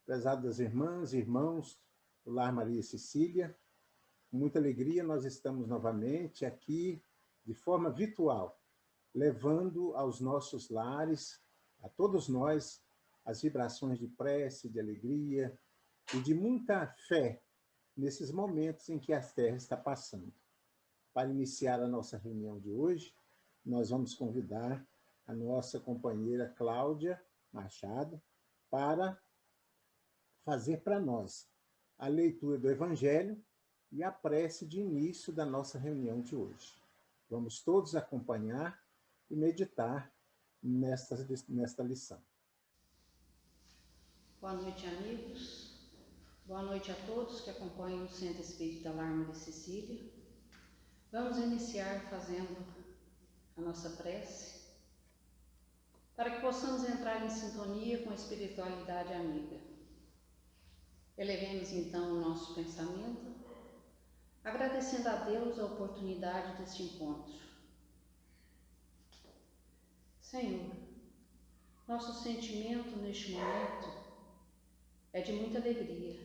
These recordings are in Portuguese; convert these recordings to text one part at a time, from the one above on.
Prezadas irmãs e irmãos do Lar Maria Cecília, com muita alegria nós estamos novamente aqui de forma virtual, levando aos nossos lares, a todos nós, as vibrações de prece, de alegria e de muita fé nesses momentos em que a Terra está passando. Para iniciar a nossa reunião de hoje, nós vamos convidar a nossa companheira Cláudia Machado para fazer para nós a leitura do Evangelho e a prece de início da nossa reunião de hoje. Vamos todos acompanhar e meditar nesta lição. Boa noite, amigos. Boa noite a todos que acompanham o Centro Espírita Lar Maria Cecília. Vamos iniciar fazendo a nossa prece para que possamos entrar em sintonia com a espiritualidade amiga. Elevemos então o nosso pensamento, agradecendo a Deus a oportunidade deste encontro. Senhor, nosso sentimento neste momento é de muita alegria,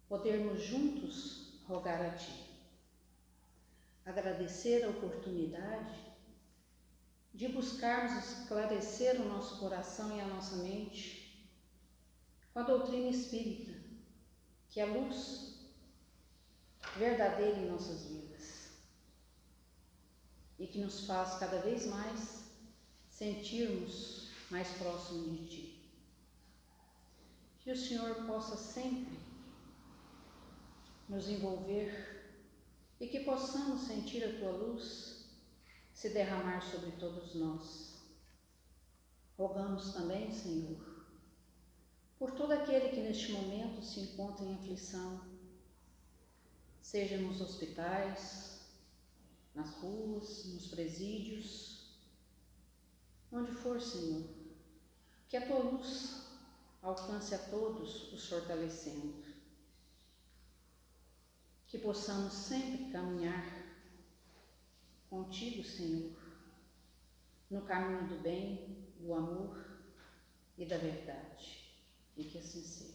podermos juntos rogar a Ti. Agradecer a oportunidade de buscarmos esclarecer o nosso coração e a nossa mente com a doutrina espírita, que é a luz verdadeira em nossas vidas e que nos faz cada vez mais sentirmos mais próximos de Ti. Que o Senhor possa sempre nos envolver e que possamos sentir a Tua luz se derramar sobre todos nós. Rogamos também, Senhor, por todo aquele que neste momento se encontra em aflição, seja nos hospitais, nas ruas, nos presídios, onde for, Senhor, que a Tua luz alcance a todos os fortalecendo. Que possamos sempre caminhar contigo, Senhor, no caminho do bem, do amor e da verdade. E que assim seja.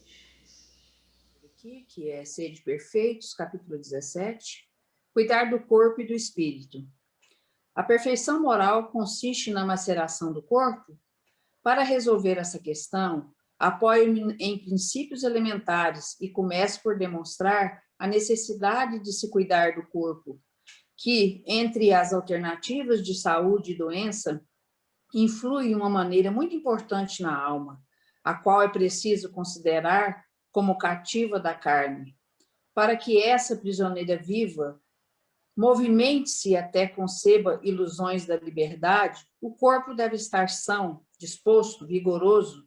Aqui, que é Sede Perfeitos, capítulo 17, cuidar do corpo e do espírito. A perfeição moral consiste na maceração do corpo. Para resolver essa questão, apoio-me em princípios elementares e começo por demonstrar a necessidade de se cuidar do corpo, que, entre as alternativas de saúde e doença, influi de uma maneira muito importante na alma, a qual é preciso considerar como cativa da carne. Para que essa prisioneira viva movimente-se e até conceba ilusões da liberdade, o corpo deve estar são, disposto, vigoroso.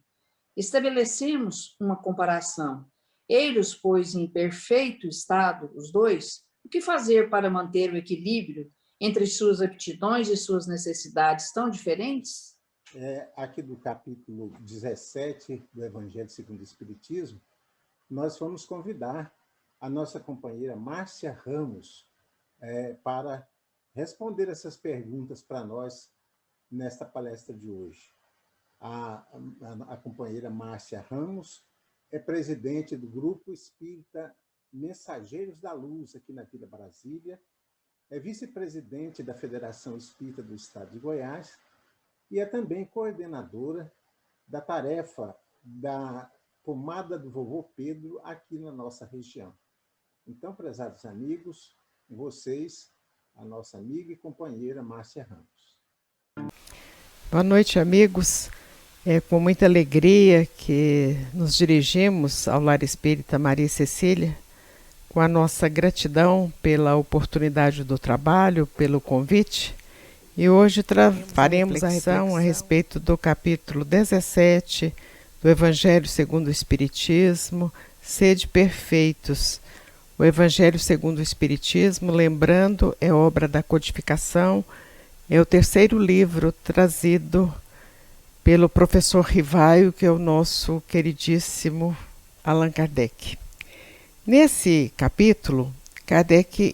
Estabelecemos uma comparação. Eis, pois, em perfeito estado, os dois, o que fazer para manter o equilíbrio entre suas aptidões e suas necessidades tão diferentes? Aqui do capítulo 17 do Evangelho segundo o Espiritismo, nós vamos convidar a nossa companheira Márcia Ramos para responder essas perguntas para nós nesta palestra de hoje. A companheira Márcia Ramos é presidente do Grupo Espírita Mensageiros da Luz, aqui na Vila Brasília, é vice-presidente da Federação Espírita do Estado de Goiás e é também coordenadora da tarefa da pomada do vovô Pedro aqui na nossa região. Então, prezados amigos, vocês, a nossa amiga e companheira Márcia Ramos. Boa noite, amigos. É com muita alegria que nos dirigimos ao Lar Espírita Maria Cecília, com a nossa gratidão pela oportunidade do trabalho, pelo convite. E hoje faremos a reflexão a respeito do capítulo 17 do Evangelho segundo o Espiritismo, Sede Perfeitos. O Evangelho segundo o Espiritismo, lembrando, é obra da codificação, é o terceiro livro trazido pelo professor Rivaio, que é o nosso queridíssimo Allan Kardec. Nesse capítulo, Kardec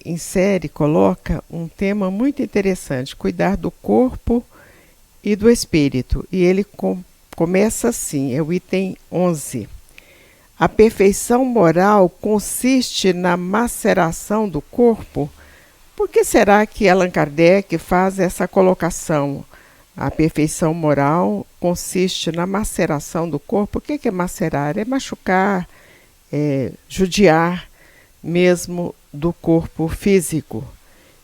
coloca um tema muito interessante, cuidar do corpo e do espírito. E ele começa assim, é o item 11. a perfeição moral consiste na maceração do corpo? Por que será que Allan Kardec faz essa colocação? A perfeição moral consiste na maceração do corpo. O que é macerar? É machucar, é judiar mesmo do corpo físico.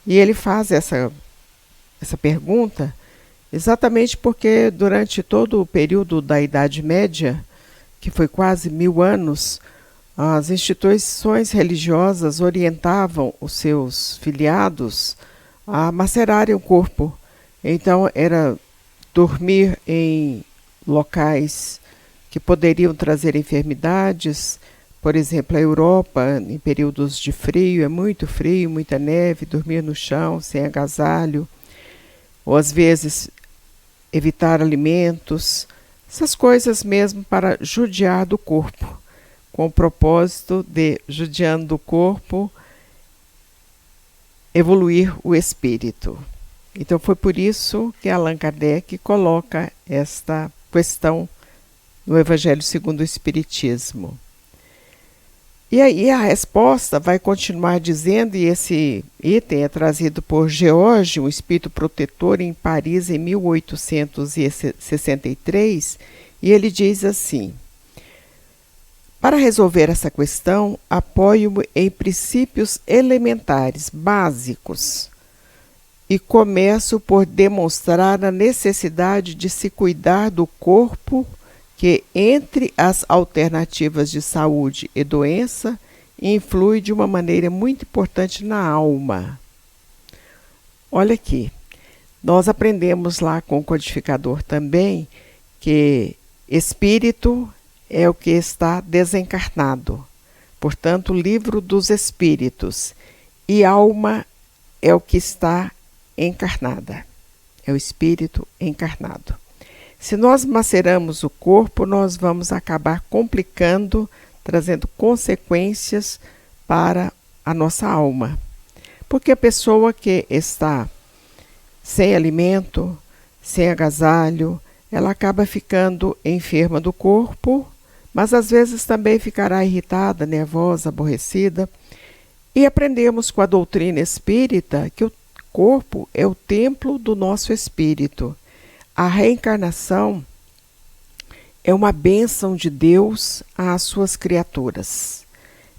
E ele faz essa pergunta exatamente porque durante todo o período da Idade Média, que foi quase 1000 anos, as instituições religiosas orientavam os seus filiados a macerarem o corpo. Então, era dormir em locais que poderiam trazer enfermidades. Por exemplo, a Europa, em períodos de frio, é muito frio, muita neve, dormir no chão, sem agasalho, ou às vezes evitar alimentos, essas coisas mesmo para judiar do corpo, com o propósito de, judiando do corpo, evoluir o espírito. Então foi por isso que Allan Kardec coloca esta questão no Evangelho segundo o Espiritismo. E aí a resposta vai continuar dizendo, e esse item é trazido por George, um espírito protetor em Paris em 1863, e ele diz assim: para resolver essa questão, apoio-me em princípios elementares, básicos, e começo por demonstrar a necessidade de se cuidar do corpo, que, entre as alternativas de saúde e doença, influi de uma maneira muito importante na alma. Olha aqui, nós aprendemos lá com o codificador também que espírito é o que está desencarnado, portanto, livro dos espíritos, e alma é o que está encarnada, é o espírito encarnado. Se nós maceramos o corpo, nós vamos acabar complicando, trazendo consequências para a nossa alma. Porque a pessoa que está sem alimento, sem agasalho, ela acaba ficando enferma do corpo, mas às vezes também ficará irritada, nervosa, aborrecida. E aprendemos com a doutrina espírita que o corpo é o templo do nosso espírito. A reencarnação é uma bênção de Deus às suas criaturas.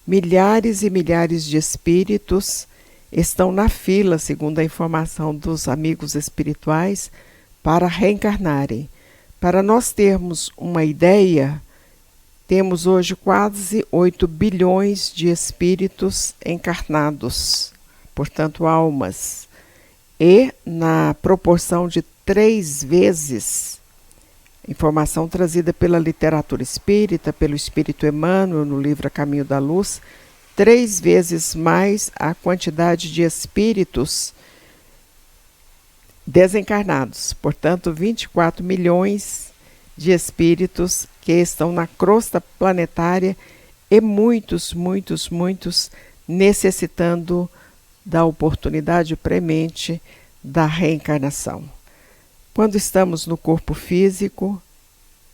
Milhares e milhares de espíritos estão na fila, segundo a informação dos amigos espirituais, para reencarnarem. Para nós termos uma ideia, temos hoje quase 8 bilhões de espíritos encarnados, portanto almas, e na proporção de 3 vezes, informação trazida pela literatura espírita, pelo Espírito Emmanuel, no livro A Caminho da Luz, 3 vezes mais a quantidade de espíritos desencarnados. Portanto, 24 milhões de espíritos que estão na crosta planetária e muitos necessitando da oportunidade premente da reencarnação. Quando estamos no corpo físico,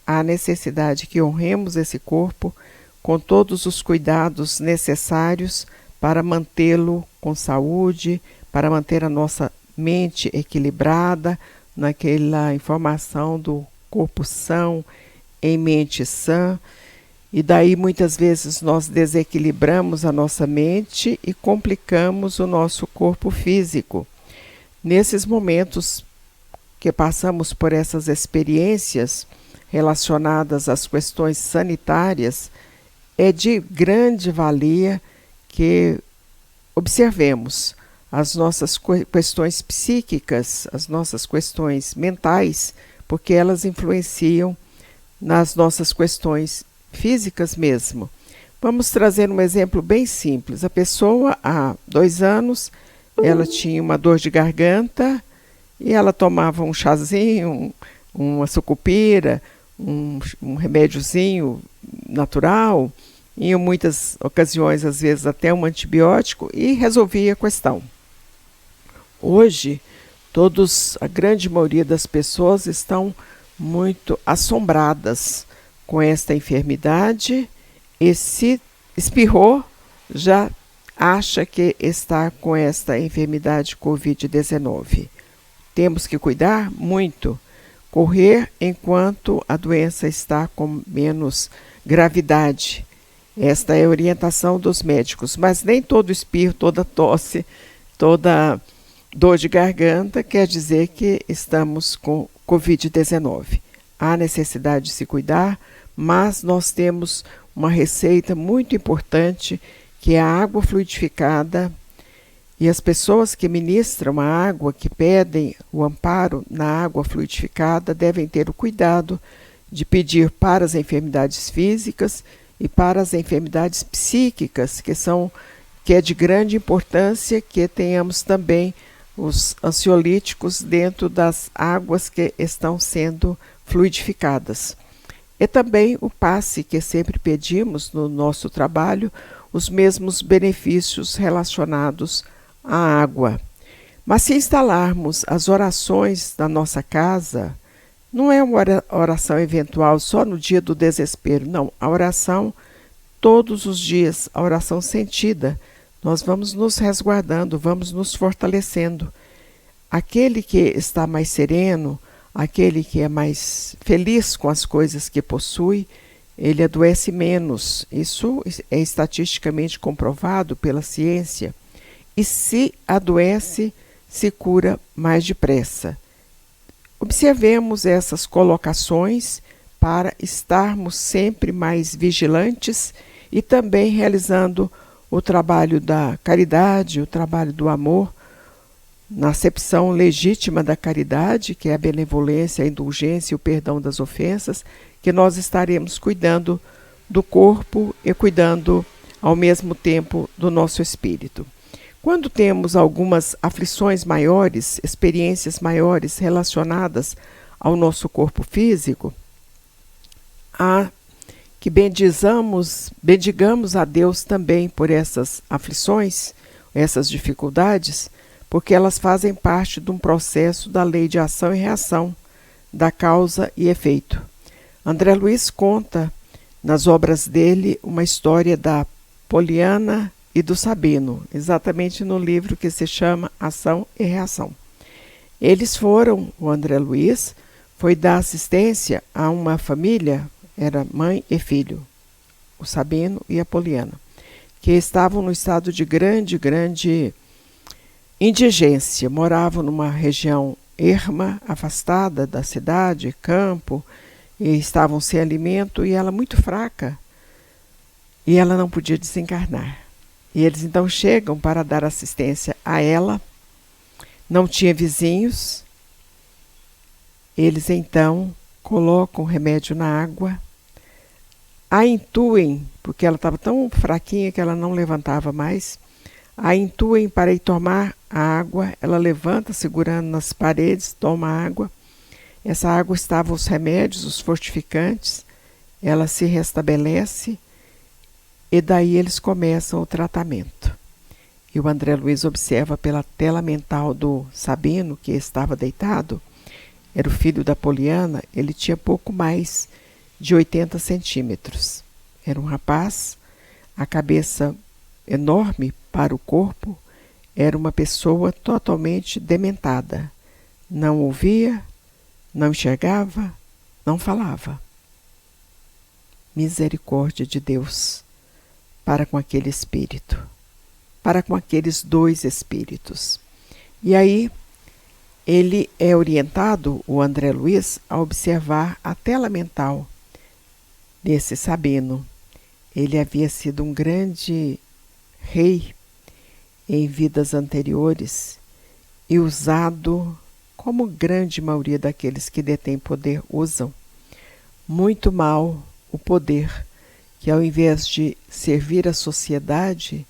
há necessidade que honremos esse corpo com todos os cuidados necessários para mantê-lo com saúde, para manter a nossa mente equilibrada, naquela informação do corpo são, em mente sã, e daí muitas vezes nós desequilibramos a nossa mente e complicamos o nosso corpo físico. Nesses momentos que passamos por essas experiências relacionadas às questões sanitárias, é de grande valia que observemos as nossas questões psíquicas, as nossas questões mentais, porque elas influenciam nas nossas questões físicas mesmo. Vamos trazer um exemplo bem simples. A pessoa, há 2 anos, ela tinha uma dor de garganta e ela tomava um chazinho, uma sucupira, um remédiozinho natural, em muitas ocasiões, às vezes até um antibiótico, e resolvia a questão. Hoje, a grande maioria das pessoas estão muito assombradas com esta enfermidade e se espirrou, já acha que está com esta enfermidade Covid-19. Temos que cuidar muito, correr enquanto a doença está com menos gravidade. Esta é a orientação dos médicos, mas nem todo espirro, toda tosse, toda dor de garganta quer dizer que estamos com Covid-19. Há necessidade de se cuidar, mas nós temos uma receita muito importante, que é a água fluidificada, e as pessoas que ministram a água, que pedem o amparo na água fluidificada, devem ter o cuidado de pedir para as enfermidades físicas e para as enfermidades psíquicas, que é de grande importância que tenhamos também os ansiolíticos dentro das águas que estão sendo fluidificadas. E também o passe que sempre pedimos no nosso trabalho, os mesmos benefícios relacionados à água. Mas se instalarmos as orações na nossa casa, não é uma oração eventual só no dia do desespero, não. A oração todos os dias, a oração sentida. Nós vamos nos resguardando, vamos nos fortalecendo. Aquele que está mais sereno, aquele que é mais feliz com as coisas que possui, ele adoece menos. Isso é estatisticamente comprovado pela ciência. E se adoece, se cura mais depressa. Observemos essas colocações para estarmos sempre mais vigilantes e também realizando o trabalho da caridade, o trabalho do amor, na acepção legítima da caridade, que é a benevolência, a indulgência e o perdão das ofensas, que nós estaremos cuidando do corpo e cuidando ao mesmo tempo do nosso espírito. Quando temos algumas aflições maiores, experiências maiores relacionadas ao nosso corpo físico, há que bendigamos a Deus também por essas aflições, essas dificuldades, porque elas fazem parte de um processo da lei de ação e reação, da causa e efeito. André Luiz conta nas obras dele uma história da Poliana e do Sabino, exatamente no livro que se chama Ação e Reação. O André Luiz foi dar assistência a uma família, era mãe e filho, o Sabino e a Poliana, que estavam no estado de grande indigência, moravam numa região erma, afastada da cidade, campo, e estavam sem alimento, e ela muito fraca, e ela não podia desencarnar. E eles então chegam para dar assistência a ela, não tinha vizinhos, eles então colocam o remédio na água, a intuem, porque ela estava tão fraquinha que ela não levantava mais, a intuem para ir tomar a água, ela levanta segurando nas paredes, toma a água, essa água estava os remédios, os fortificantes, ela se restabelece, e daí eles começam o tratamento. E o André Luiz observa pela tela mental do Sabino, que estava deitado, era o filho da Poliana, ele tinha pouco mais de 80 centímetros. Era um rapaz, a cabeça enorme para o corpo, era uma pessoa totalmente dementada. Não ouvia, não enxergava, não falava. Misericórdia de Deus para com aquele espírito, para com aqueles dois espíritos. E aí ele é orientado, o André Luiz, a observar a tela mental desse Sabino. Ele havia sido um grande rei em vidas anteriores e usado, como grande maioria daqueles que detêm poder usam, muito mal o poder, que ao invés de servir a sociedade,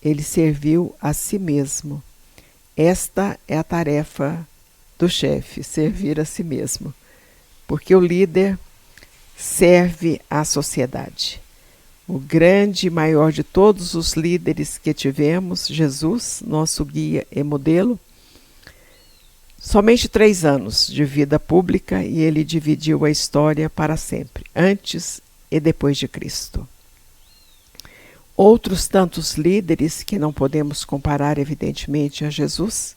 ele serviu a si mesmo. Esta é a tarefa do chefe, servir a si mesmo, porque o líder serve à sociedade. O grande e maior de todos os líderes que tivemos, Jesus, nosso guia e modelo, somente 3 anos de vida pública e ele dividiu a história para sempre, antes e depois de Cristo. outros tantos líderes que não podemos comparar, evidentemente, a Jesus,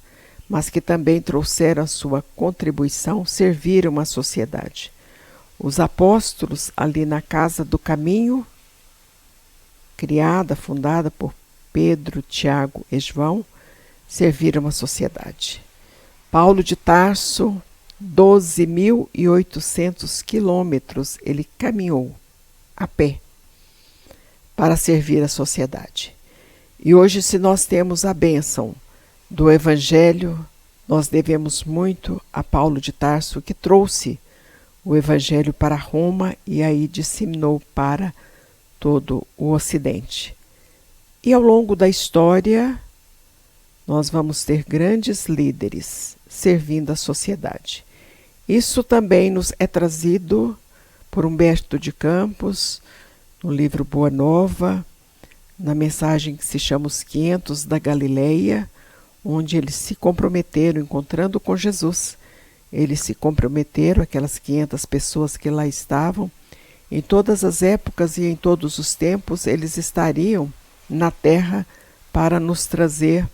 mas que também trouxeram a sua contribuição, serviram a sociedade. Os apóstolos, ali na Casa do Caminho, fundada por Pedro, Tiago e João, serviram a sociedade. Paulo de Tarso, 12.800 quilômetros ele caminhou a pé para servir a sociedade. E hoje, se nós temos a bênção do Evangelho, nós devemos muito a Paulo de Tarso, que trouxe o Evangelho para Roma e aí disseminou para todo o Ocidente. E ao longo da história, nós vamos ter grandes líderes servindo a sociedade. Isso também nos é trazido por Humberto de Campos, no livro Boa Nova, na mensagem que se chama Os 500 da Galileia, onde eles se comprometeram, encontrando com Jesus. Eles se comprometeram, aquelas 500 pessoas que lá estavam, em todas as épocas e em todos os tempos, eles estariam na terra para nos trazer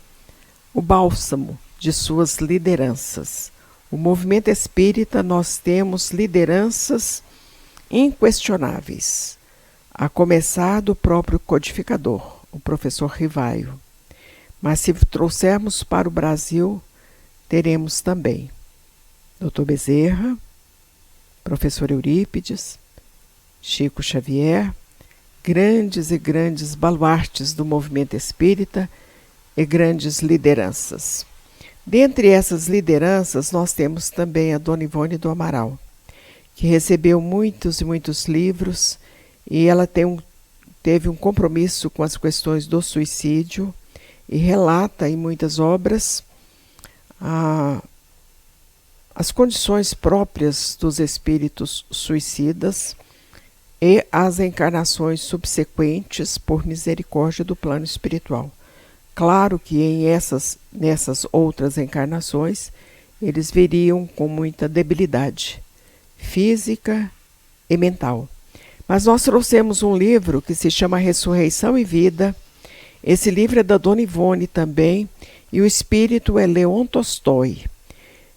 o bálsamo de suas lideranças. O movimento espírita, nós temos lideranças inquestionáveis, a começar do próprio codificador, o professor Rivaio. Mas se trouxermos para o Brasil, teremos também Dr. Bezerra, professor Eurípides, Chico Xavier, grandes e grandes baluartes do movimento espírita e grandes lideranças. Dentre essas lideranças, nós temos também a Dona Ivone do Amaral, que recebeu muitos e muitos livros, e ela teve um compromisso com as questões do suicídio e relata em muitas obras as condições próprias dos espíritos suicidas e as encarnações subsequentes por misericórdia do plano espiritual. Claro que nessas outras encarnações, eles viriam com muita debilidade física e mental. Mas nós trouxemos um livro que se chama Ressurreição e Vida. Esse livro é da Dona Ivone também, e o espírito é Leon Tolstói,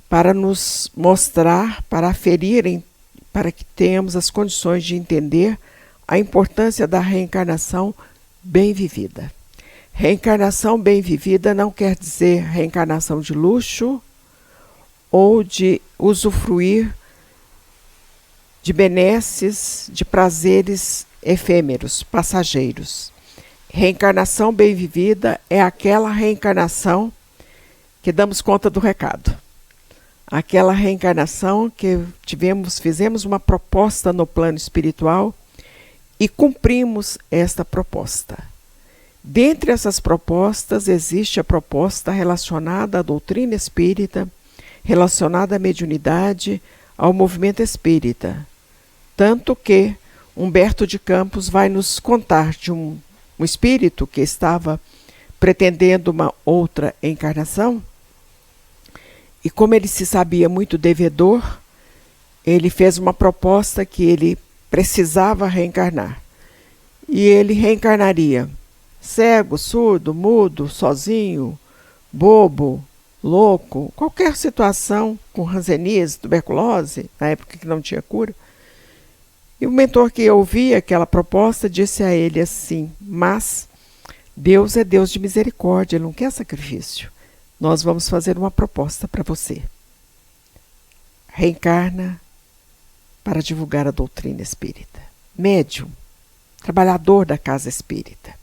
para nos mostrar, para aferirem, para que tenhamos as condições de entender a importância da reencarnação bem vivida. Reencarnação bem vivida não quer dizer reencarnação de luxo ou de usufruir de benesses, de prazeres efêmeros, passageiros. Reencarnação bem vivida é aquela reencarnação que damos conta do recado. Aquela reencarnação que fizemos uma proposta no plano espiritual e cumprimos esta proposta. Dentre essas propostas, existe a proposta relacionada à doutrina espírita, relacionada à mediunidade, ao movimento espírita. Tanto que Humberto de Campos vai nos contar de um espírito que estava pretendendo uma outra encarnação, e como ele se sabia muito devedor, ele fez uma proposta que ele precisava reencarnar. E ele reencarnaria cego, surdo, mudo, sozinho, bobo, louco, qualquer situação, com hanseníase, tuberculose, na época que não tinha cura. E o mentor que ouvia aquela proposta disse a ele assim: mas Deus é Deus de misericórdia, Ele não quer sacrifício. Nós vamos fazer uma proposta para você. Reencarna para divulgar a doutrina espírita. Médium, trabalhador da casa espírita.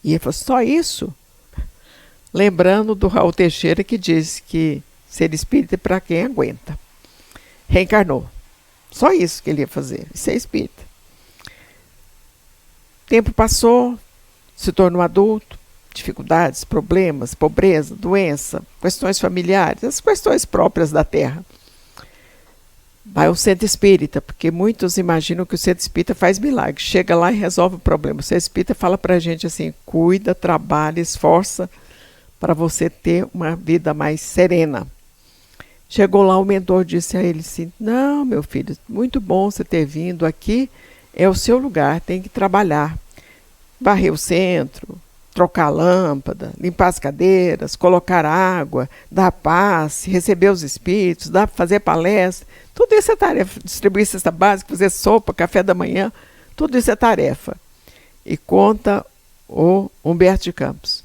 E ele falou: só isso? Lembrando do Raul Teixeira, que diz que ser espírita é para quem aguenta. Reencarnou. Só isso que ele ia fazer, ser espírita. Tempo passou, se tornou adulto, dificuldades, problemas, pobreza, doença, questões familiares, as questões próprias da Terra. Vai ao centro espírita, porque muitos imaginam que o centro espírita faz milagre. Chega lá e resolve o problema. O centro espírita fala para a gente assim: cuida, trabalha, esforça para você ter uma vida mais serena. Chegou lá, o mentor disse a ele assim: não, meu filho, muito bom você ter vindo aqui, é o seu lugar, tem que trabalhar. varrer o centro, trocar a lâmpada, limpar as cadeiras, colocar água, dar passe, receber os espíritos, fazer palestra. Tudo isso é tarefa. Distribuir cesta básica, fazer sopa, café da manhã, tudo isso é tarefa. E conta o Humberto de Campos.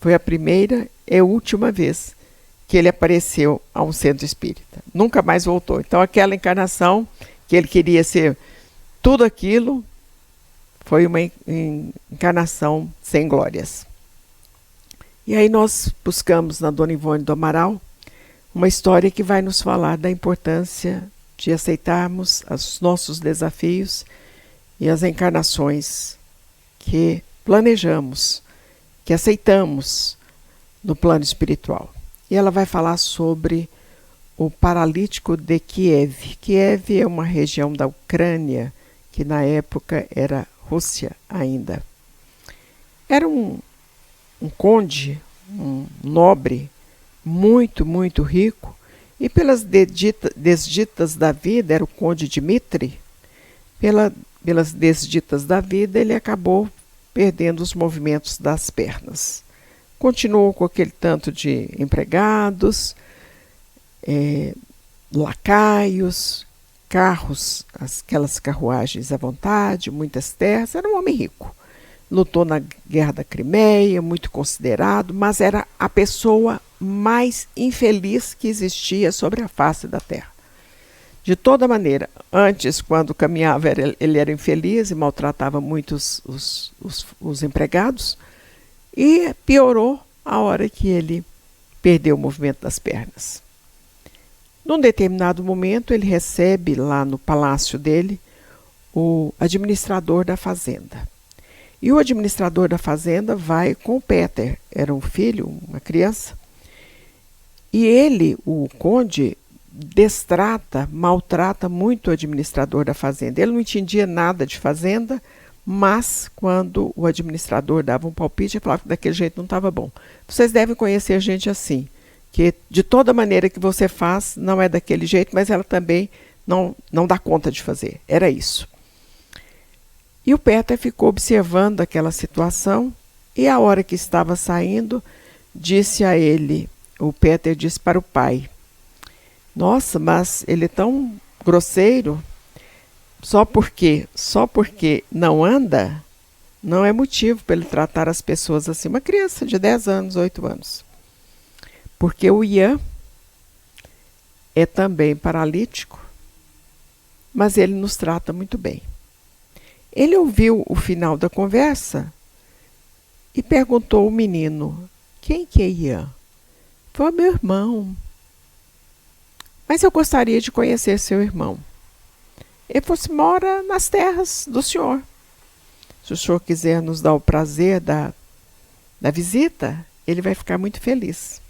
Foi a primeira e última vez que ele apareceu a um centro espírita. Nunca mais voltou. Então, aquela encarnação que ele queria ser tudo aquilo, foi uma encarnação sem glórias. E aí nós buscamos na Dona Ivone do Amaral uma história que vai nos falar da importância de aceitarmos os nossos desafios e as encarnações que planejamos, que aceitamos no plano espiritual. E ela vai falar sobre o paralítico de Kiev. Kiev é uma região da Ucrânia que na época era Rússia ainda. Era um conde, um nobre, muito, muito rico, e pelas desditas da vida, era o conde Dmitri, pelas desditas da vida, ele acabou perdendo os movimentos das pernas. Continuou com aquele tanto de empregados, lacaios, carros, aquelas carruagens à vontade, muitas terras. Era um homem rico. Lutou na Guerra da Crimeia, muito considerado, mas era a pessoa mais infeliz que existia sobre a face da terra. De toda maneira, antes, quando caminhava, ele era infeliz e maltratava muito os empregados, e piorou a hora que ele perdeu o movimento das pernas. Num determinado momento, ele recebe lá no palácio dele o administrador da fazenda. E o administrador da fazenda vai com o Peter, era um filho, uma criança, e ele, o conde, destrata, maltrata muito o administrador da fazenda. Ele não entendia nada de fazenda, mas quando o administrador dava um palpite, ele falava que daquele jeito não estava bom. Vocês devem conhecer gente assim, que de toda maneira que você faz, não é daquele jeito, mas ela também não dá conta de fazer. Era isso. E o Peter ficou observando aquela situação, e a hora que estava saindo, disse a ele, o Peter disse para o pai: nossa, mas ele é tão grosseiro, só porque não anda, não é motivo para ele tratar as pessoas assim. Uma criança de 10 anos, 8 anos. Porque o Ian é também paralítico, mas ele nos trata muito bem. Ele ouviu o final da conversa e perguntou ao menino: quem que é Ian? Foi meu irmão. Mas eu gostaria de conhecer seu irmão. Ele falou assim: mora nas terras do senhor. Se o senhor quiser nos dar o prazer da visita, ele vai ficar muito feliz.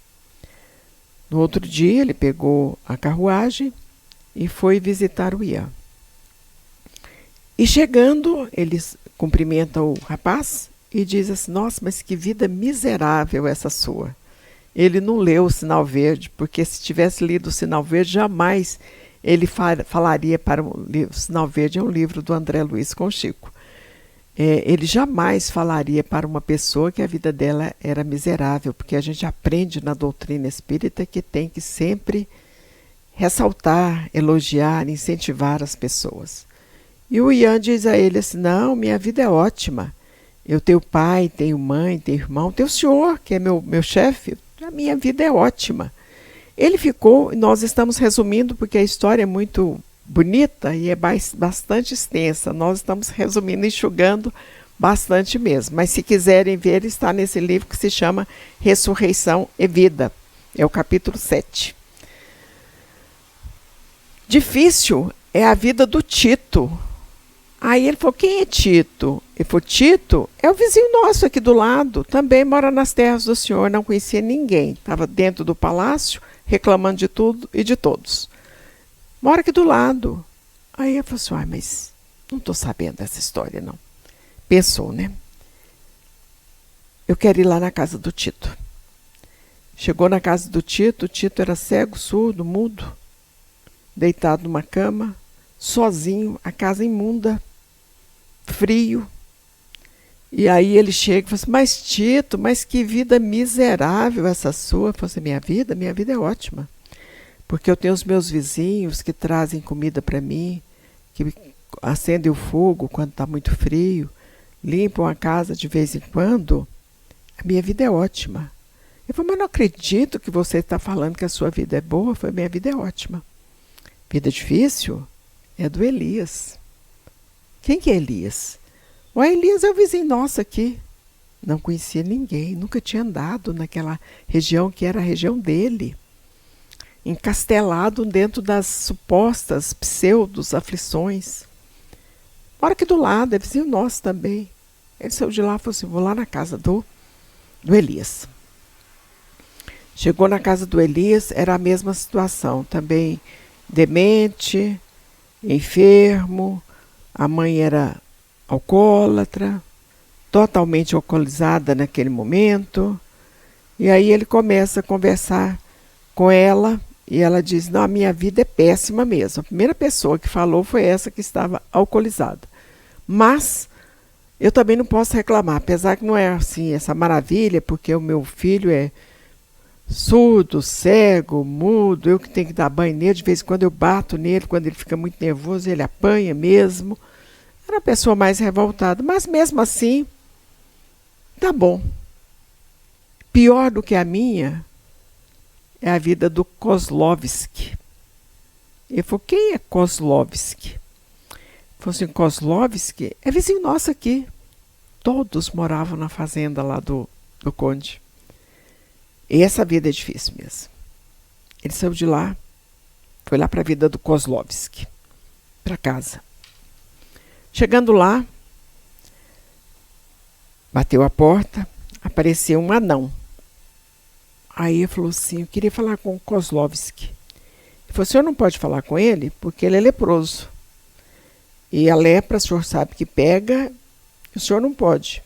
No outro dia, ele pegou a carruagem e foi visitar o Ian. E chegando, ele cumprimenta o rapaz e diz assim: nossa, mas que vida miserável essa sua. Ele não leu o sinal verde, porque se tivesse lido o sinal verde, jamais ele falaria para o sinal verde. É um livro do André Luiz com Chico. Ele jamais falaria para uma pessoa que a vida dela era miserável, porque a gente aprende na doutrina espírita que tem que sempre ressaltar, elogiar, incentivar as pessoas. E o Ian diz a ele assim: não, minha vida é ótima. Eu tenho pai, tenho mãe, tenho irmão, tenho o senhor, que é meu chefe. A minha vida é ótima. Ele ficou, nós estamos resumindo porque a história é muito bonita e é bastante extensa. Nós estamos resumindo, enxugando bastante mesmo. Mas se quiserem ver, está nesse livro que se chama Ressurreição e Vida. É o capítulo 7. Difícil é a vida do Tito. Aí ele falou: quem é Tito? Ele falou: Tito é o vizinho nosso aqui do lado, também mora nas terras do senhor, não conhecia ninguém, estava dentro do palácio, reclamando de tudo e de todos. Mora aqui do lado. Aí ele falou assim: mas não estou sabendo dessa história, não. Pensou, né? Eu quero ir lá na casa do Tito. Chegou na casa do Tito, o Tito era cego, surdo, mudo, deitado numa cama, sozinho, a casa imunda, frio. E aí ele chega e fala assim, mas Tito, mas que vida miserável essa sua. Eu falo assim, minha vida é ótima. Porque eu tenho os meus vizinhos que trazem comida para mim, que acendem o fogo quando está muito frio, limpam a casa de vez em quando. A minha vida é ótima. Eu falei, mas não acredito que você está falando que a sua vida é boa. Eu falei, minha vida é ótima. Vida difícil é do Elias. Quem que é Elias? O Elias é o vizinho nosso aqui. Não conhecia ninguém, nunca tinha andado naquela região que era a região dele. Encastelado dentro das supostas pseudos aflições. Mora aqui do lado, é vizinho nosso também. Ele saiu de lá e falou assim, vou lá na casa do Elias. Chegou na casa do Elias, era a mesma situação. Também demente, enfermo, a mãe era alcoólatra, totalmente alcoolizada naquele momento. E aí ele começa a conversar com ela e ela diz, não, a minha vida é péssima mesmo. A primeira pessoa que falou foi essa que estava alcoolizada. Mas eu também não posso reclamar, apesar que não é assim essa maravilha, porque o meu filho é surdo, cego, mudo, eu que tenho que dar banho nele, de vez em quando eu bato nele, quando ele fica muito nervoso, ele apanha mesmo. Era a pessoa mais revoltada, mas mesmo assim, tá bom. Pior do que a minha é a vida do Kozlovski. Ele falou, quem é Kozlovski? Ele falou assim, Kozlovski é vizinho nosso aqui. Todos moravam na fazenda lá do conde. E essa vida é difícil mesmo. Ele saiu de lá, foi lá para a vida do Kozlovski, para casa. Chegando lá, bateu a porta, apareceu um anão. Aí ele falou assim, eu queria falar com o Kozlovski. Ele falou, o senhor não pode falar com ele porque ele é leproso. E a lepra, o senhor sabe que pega, o senhor não pode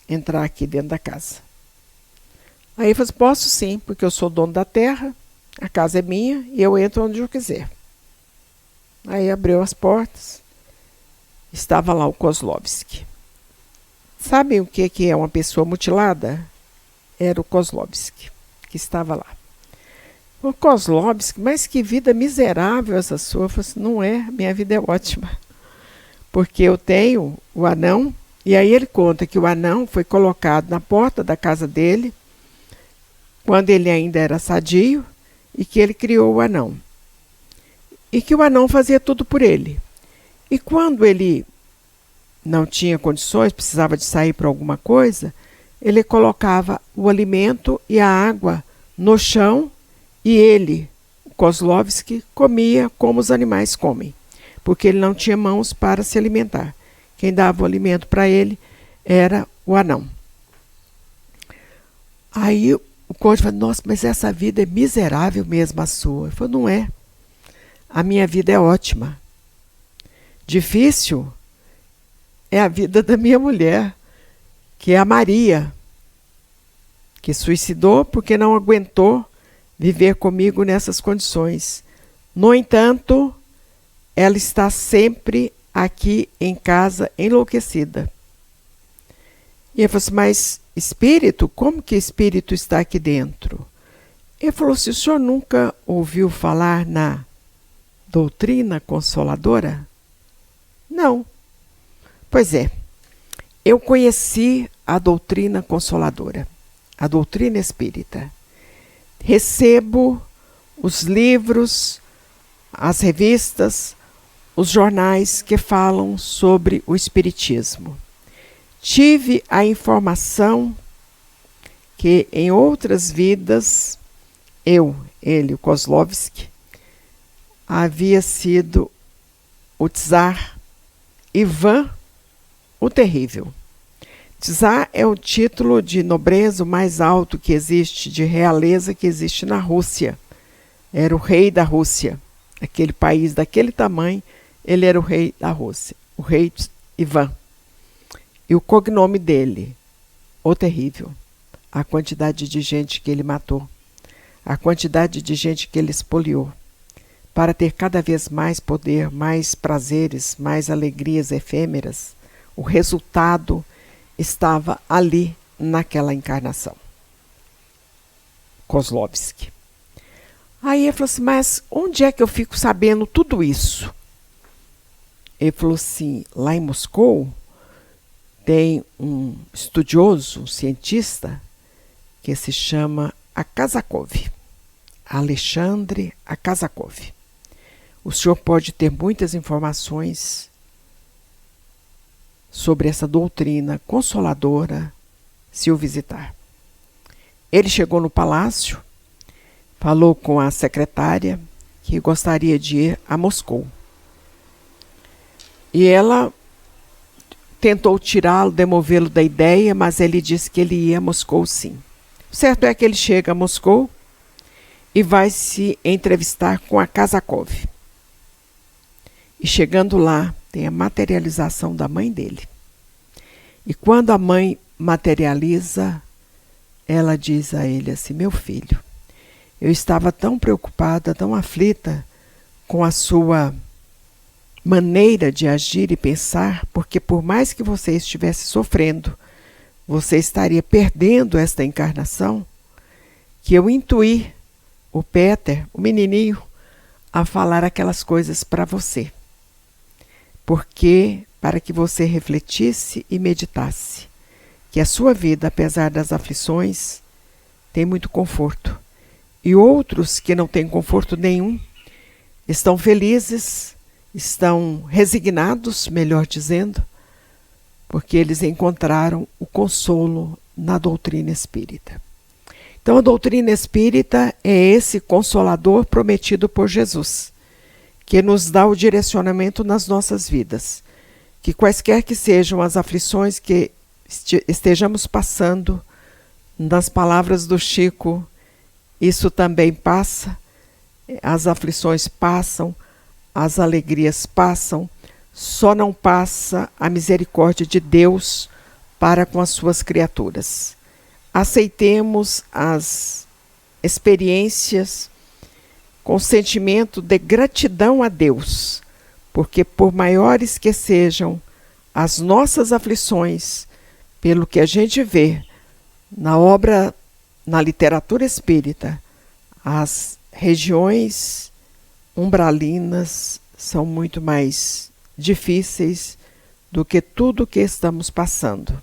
entrar aqui dentro da casa. Aí ele falou, posso sim, porque eu sou dono da terra, a casa é minha e eu entro onde eu quiser. Aí abriu as portas, estava lá o Kozlovski. Sabem o que é uma pessoa mutilada? Era o Kozlovski que estava lá. O Kozlovski, mas que vida miserável essa sua. Eu falei assim, não é, minha vida é ótima. Porque eu tenho o anão, e aí ele conta que o anão foi colocado na porta da casa dele, quando ele ainda era sadio, e que ele criou o anão. E que o anão fazia tudo por ele. E quando ele não tinha condições, precisava de sair para alguma coisa, ele colocava o alimento e a água no chão e ele, o Kozlovski, comia como os animais comem, porque ele não tinha mãos para se alimentar. Quem dava o alimento para ele era o anão. Aí o conde falou, nossa, mas essa vida é miserável mesmo a sua. Ele falou, não é. A minha vida é ótima. Difícil é a vida da minha mulher, que é a Maria, que suicidou porque não aguentou viver comigo nessas condições. No entanto, ela está sempre aqui em casa enlouquecida. E ele falou assim, mas espírito? Como que espírito está aqui dentro? Ele falou assim, o senhor nunca ouviu falar na doutrina consoladora? Não. Pois é, eu conheci a doutrina consoladora, a doutrina espírita. Recebo os livros, as revistas, os jornais que falam sobre o espiritismo. Tive a informação que em outras vidas, ele, o Kozlovski, havia sido o czar Ivan o Terrível. Czar é o título de nobreza o mais alto que existe, de realeza que existe na Rússia. Era o rei da Rússia. Aquele país daquele tamanho, ele era o rei da Rússia, o rei Ivan. E o cognome dele, o Terrível. A quantidade de gente que ele matou, a quantidade de gente que ele espoliou, para ter cada vez mais poder, mais prazeres, mais alegrias efêmeras. O resultado estava ali naquela encarnação. Kozlovsky. Aí ele falou assim, mas onde é que eu fico sabendo tudo isso? Ele falou assim, lá em Moscou tem um estudioso, um cientista, que se chama Akazakov, Alexandre Akazakov. O senhor pode ter muitas informações sobre essa doutrina consoladora se o visitar. Ele chegou no palácio, falou com a secretária que gostaria de ir a Moscou. E ela tentou tirá-lo, demovê-lo da ideia, mas ele disse que ele ia a Moscou sim. O certo é que ele chega a Moscou e vai se entrevistar com a Kazakov. E chegando lá, tem a materialização da mãe dele. E quando a mãe materializa, ela diz a ele assim, meu filho, eu estava tão preocupada, tão aflita com a sua maneira de agir e pensar, porque por mais que você estivesse sofrendo, você estaria perdendo esta encarnação, que eu intuí o Peter, o menininho, a falar aquelas coisas para você. Porque para que você refletisse e meditasse, que a sua vida, apesar das aflições, tem muito conforto. E outros que não têm conforto nenhum, estão felizes, estão resignados, melhor dizendo, porque eles encontraram o consolo na doutrina espírita. Então, a doutrina espírita é esse consolador prometido por Jesus, que nos dá o direcionamento nas nossas vidas. Que quaisquer que sejam as aflições que estejamos passando, nas palavras do Chico, isso também passa, as aflições passam, as alegrias passam, só não passa a misericórdia de Deus para com as suas criaturas. Aceitemos as experiências com sentimento de gratidão a Deus, porque por maiores que sejam as nossas aflições, pelo que a gente vê na obra, na literatura espírita, as regiões umbralinas são muito mais difíceis do que tudo que estamos passando.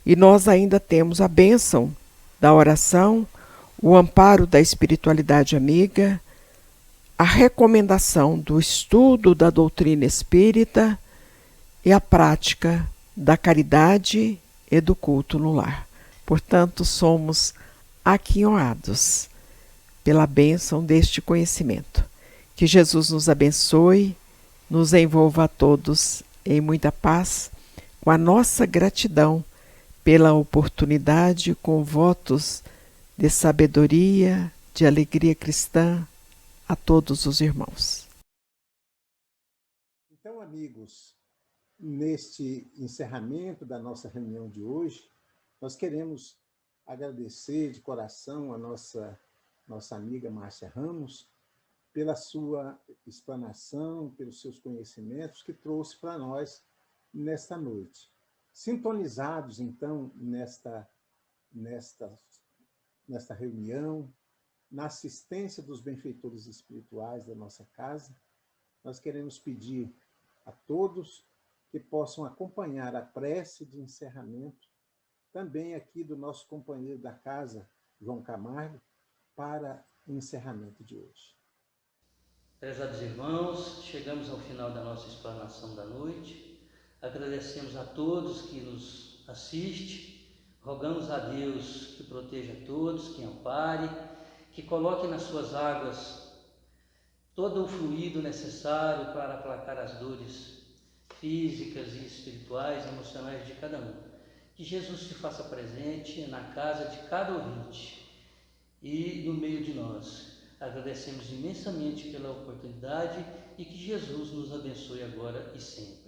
E nós ainda temos a bênção da oração, o amparo da espiritualidade amiga, a recomendação do estudo da doutrina espírita e a prática da caridade e do culto no lar. Portanto, somos aquinhoados pela bênção deste conhecimento. Que Jesus nos abençoe, nos envolva a todos em muita paz, com a nossa gratidão pela oportunidade, com votos de sabedoria, de alegria cristã a todos os irmãos. Então, amigos, neste encerramento da nossa reunião de hoje, nós queremos agradecer de coração a nossa amiga Márcia Ramos pela sua explanação, pelos seus conhecimentos que trouxe para nós nesta noite. Sintonizados, então, nesta reunião, na assistência dos benfeitores espirituais da nossa casa, nós queremos pedir a todos que possam acompanhar a prece de encerramento, também aqui do nosso companheiro da casa, João Camargo, para o encerramento de hoje. Prezados irmãos, chegamos ao final da nossa explanação da noite. Agradecemos a todos que nos assistem, rogamos a Deus que proteja todos, que ampare, que coloque nas suas águas todo o fluido necessário para aplacar as dores físicas e espirituais, emocionais de cada um. Que Jesus se faça presente na casa de cada ouvinte e no meio de nós. Agradecemos imensamente pela oportunidade e que Jesus nos abençoe agora e sempre.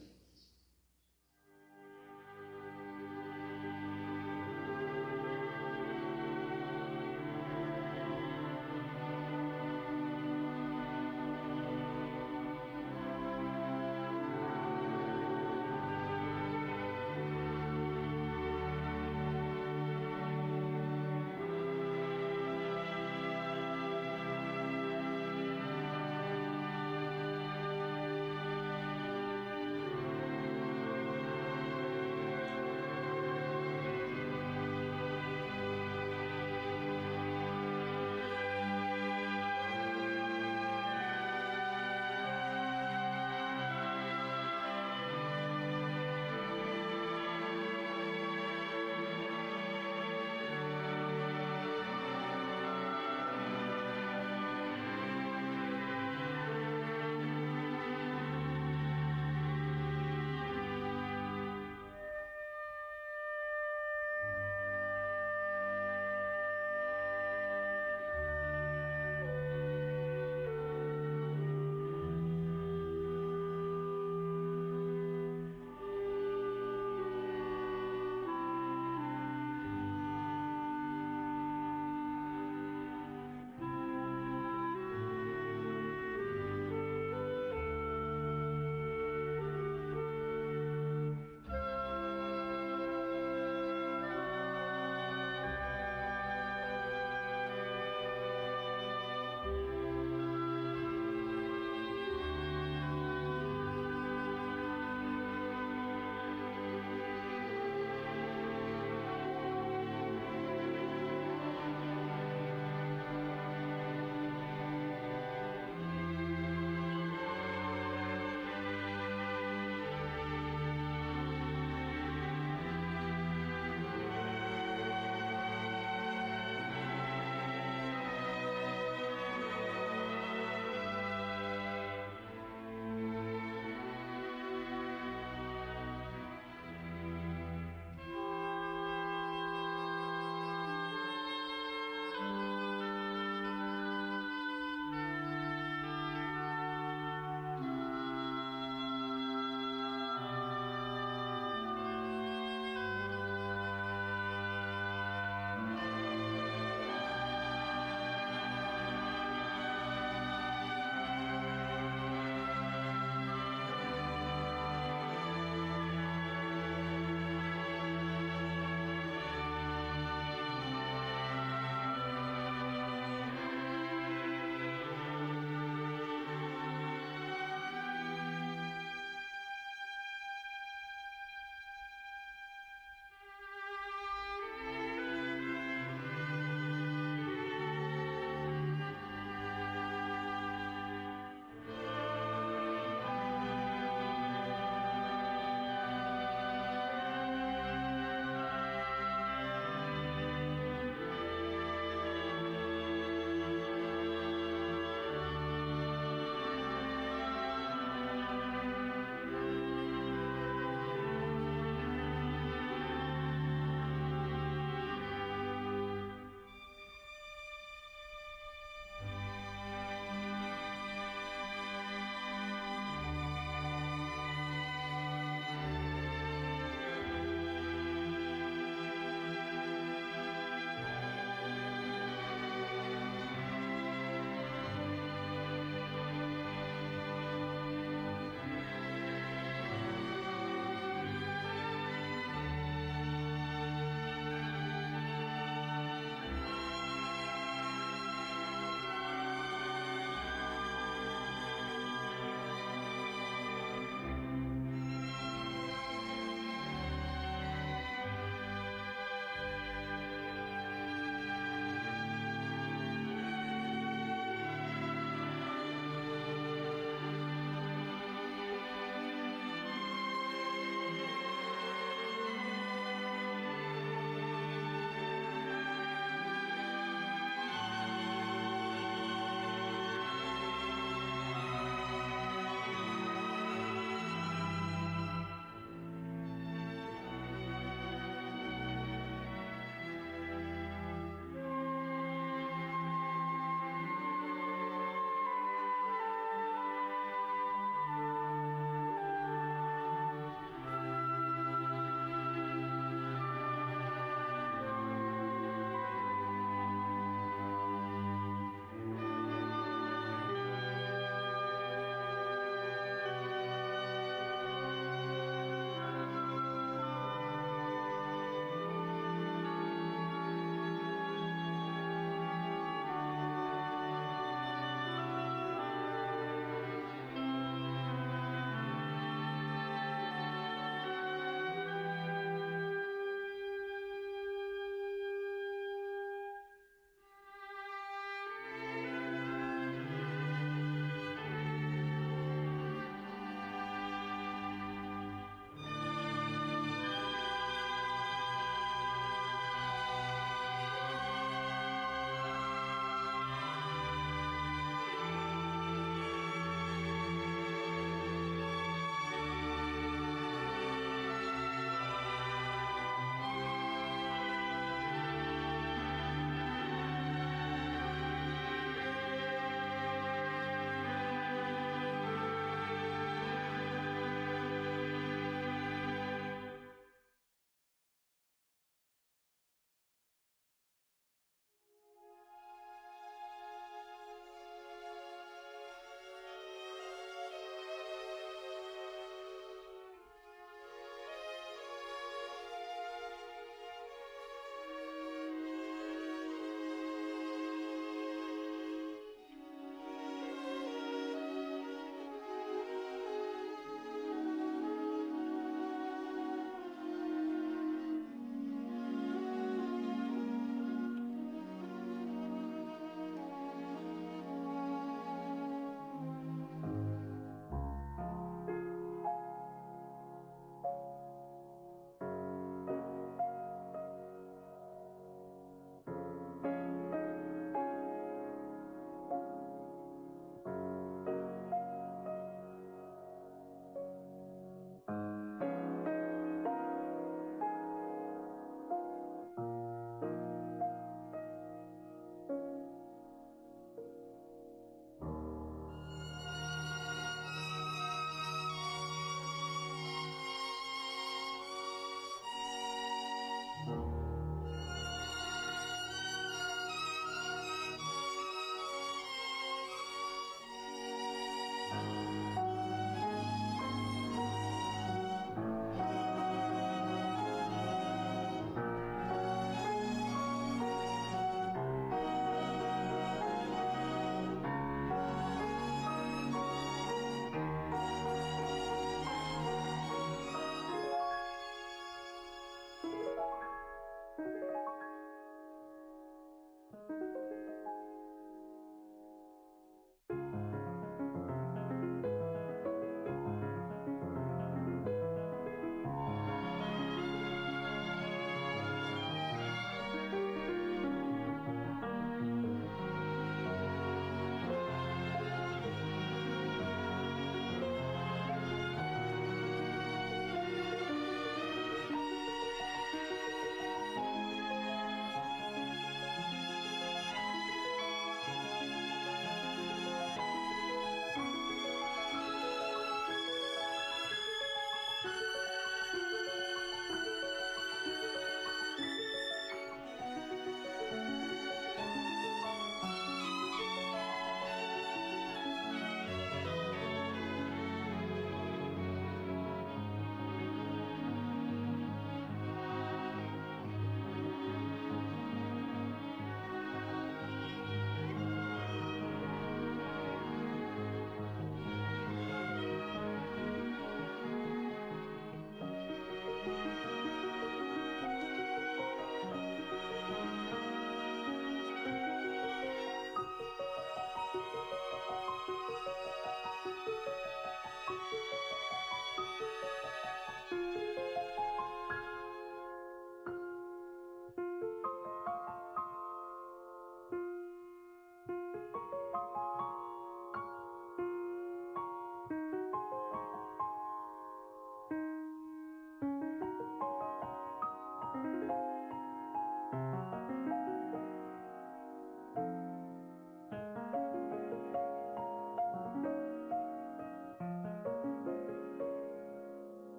Amém.